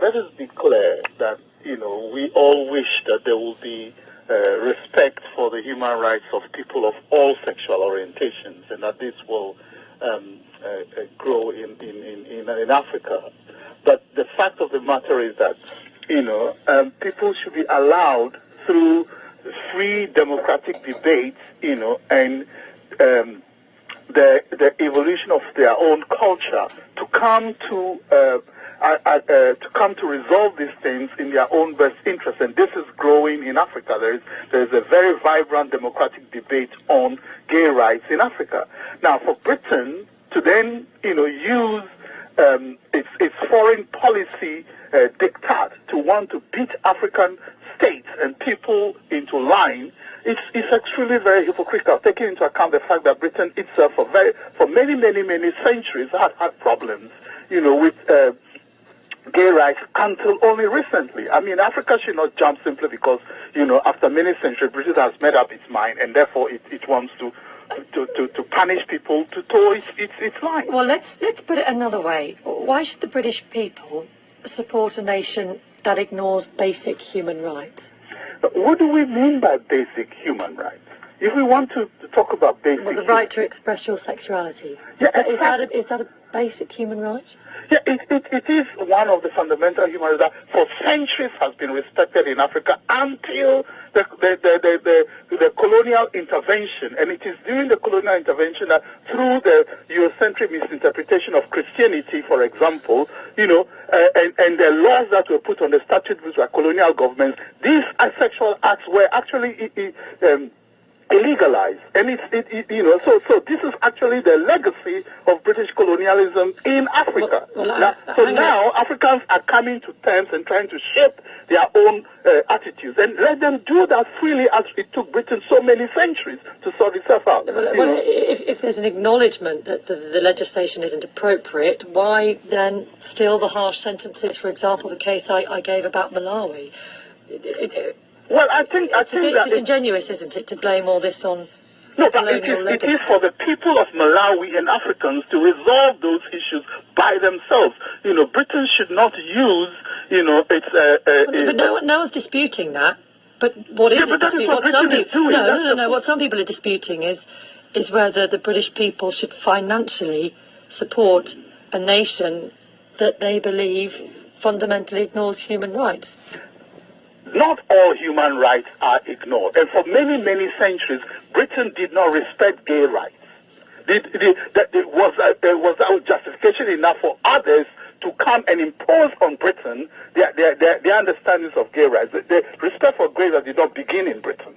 let us be clear that, we all wish that there will be respect for the human rights of people of all sexual orientations, and that this will grow in Africa. But the fact of the matter is that, people should be allowed through free democratic debates, and the evolution of their own culture to come to resolve these things in their own best interest. And this is growing in Africa. There is a very vibrant democratic debate on gay rights in Africa. Now, for Britain to then, use its foreign policy diktat to want to beat African states and people into line, it's actually very hypocritical, taking into account the fact that Britain itself, for many centuries, had problems, with gay rights until only recently. I mean, Africa should not jump simply because, after many centuries, Britain has made up its mind, and therefore it wants to punish people to toe its line. Well, let's put it another way. Why should the British people support a nation that ignores basic human rights? What do we mean by basic human rights? If we want to talk about basic... Well, the right to express your sexuality. Is that a basic human right? Yeah, it is one of the fundamental human rights that for centuries has been respected in Africa until the colonial intervention. And it is during the colonial intervention that through the Eurocentric misinterpretation of Christianity, for example, and the laws that were put on the statute books by colonial governments, these asexual acts were actually illegalized, and so this is actually the legacy of British colonialism in Africa. Now Africans are coming to terms and trying to shape their own attitudes, and let them do that freely, as it took Britain so many centuries to sort itself out. If there's an acknowledgement that the legislation isn't appropriate, why then still the harsh sentences? For example, the case I gave about Malawi. Well, I think it's a bit disingenuous, isn't it, to blame all this on colonial legacy? It is for the people of Malawi and Africans to resolve those issues by themselves. Britain should not use, its... but no one's disputing that. But what is it disputing? What some people are disputing is whether the British people should financially support a nation that they believe fundamentally ignores human rights. Not all human rights are ignored. And for many centuries, Britain did not respect gay rights. There was justification enough for others to come and impose on Britain their understandings of gay rights. The respect for gay rights did not begin in Britain.